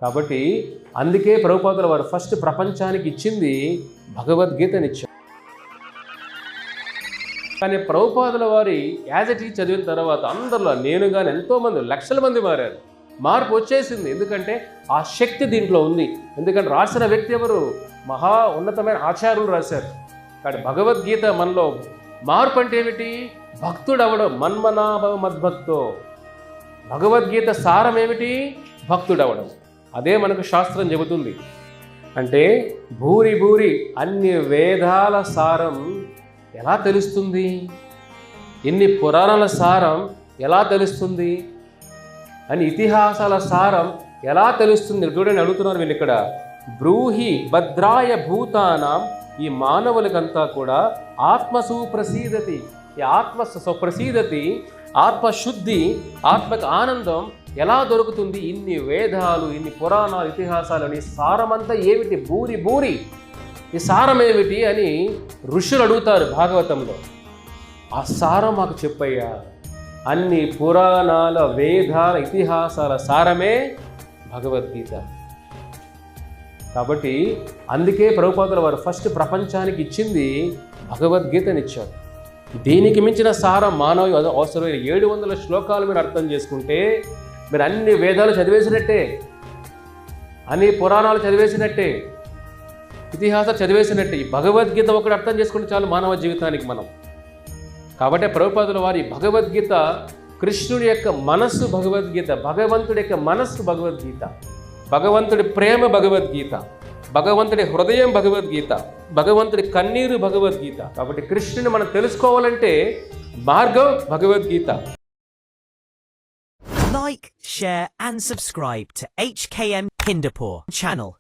కాబట్టి అందుకే ప్రభుపాదుల వారు ఫస్ట్ ప్రపంచానికి ఇచ్చింది భగవద్గీతనిచ్చారు. కానీ ప్రభుపాదుల వారి యాజ్ ఇట్ ఈజ్ చదివిన తర్వాత అందరిలో నేను కానీ ఎంతోమంది లక్షల మంది మారారు. మార్పు వచ్చేసింది. ఎందుకంటే ఆ శక్తి దీంట్లో ఉంది. ఎందుకంటే రాసిన వ్యక్తి ఎవరు? మహా ఉన్నతమైన ఆచార్యులు రాశారు. కానీ భగవద్గీత మనలో మార్పు అంటే ఏమిటి? భక్తుడవడం. మన్మనాభవ మద్భక్తో. భగవద్గీత సారం ఏమిటి? భక్తుడవడం. అదే మనకు శాస్త్రం చెబుతుంది. అంటే భూరి భూరి అన్ని వేదాల సారం ఎలా తెలుస్తుంది? ఎన్ని పురాణాల సారం ఎలా తెలుస్తుంది అని ఇతిహాసాల సారం ఎలా తెలుస్తుంది? చూడండి, అడుగుతున్నారు వీళ్ళు ఇక్కడ. బ్రూహి భద్రాయ భూతానాం, ఈ మానవులకంతా కూడా ఆత్మ సుప్రసీదతి, ఈ ఆత్మ సుప్రసీదతి, ఆత్మశుద్ధి, ఆత్మకు ఆనందం ఎలా దొరుకుతుంది? ఇన్ని వేదాలు, ఇన్ని పురాణాలు, ఇతిహాసాలు అని సారమంతా ఏమిటి? భూరి భూరి ఈ సారం ఏమిటి అని ఋషులు అడుగుతారు భాగవతంలో. ఆ సారం మాకు చెప్పయ్యా. అన్ని పురాణాల, వేదాల, ఇతిహాసాల సారమే భగవద్గీత. కాబట్టి అందుకే ప్రభుపాదుల వారు ఫస్ట్ ప్రపంచానికి ఇచ్చింది భగవద్గీతనిచ్చారు. దీనికి మించిన సారం మానవ అవసరమైన 700 శ్లోకాలు మీరు అర్థం చేసుకుంటే మీరు అన్ని వేదాలు చదివేసినట్టే, అన్ని పురాణాలు చదివేసినట్టే, ఇతిహాసాలు చదివేసినట్టే. ఈ భగవద్గీత ఒకటి అర్థం చేసుకుంటే చాలు మానవ జీవితానికి మనం. కాబట్టి ప్రభుపాదుల వారి భగవద్గీత కృష్ణుడి యొక్క మనస్సు భగవద్గీత, భగవంతుడి యొక్క మనస్సు భగవద్గీత, భగవంతుడి ప్రేమ భగవద్గీత, భగవంతుడి హృదయం భగవద్గీత, భగవంతుడి కన్నీరు భగవద్గీత. కాబట్టి కృష్ణుని మనం తెలుసుకోవాలంటే మార్గం Bhagavad Gita. Like, share and subscribe to HKM Hindupur channel.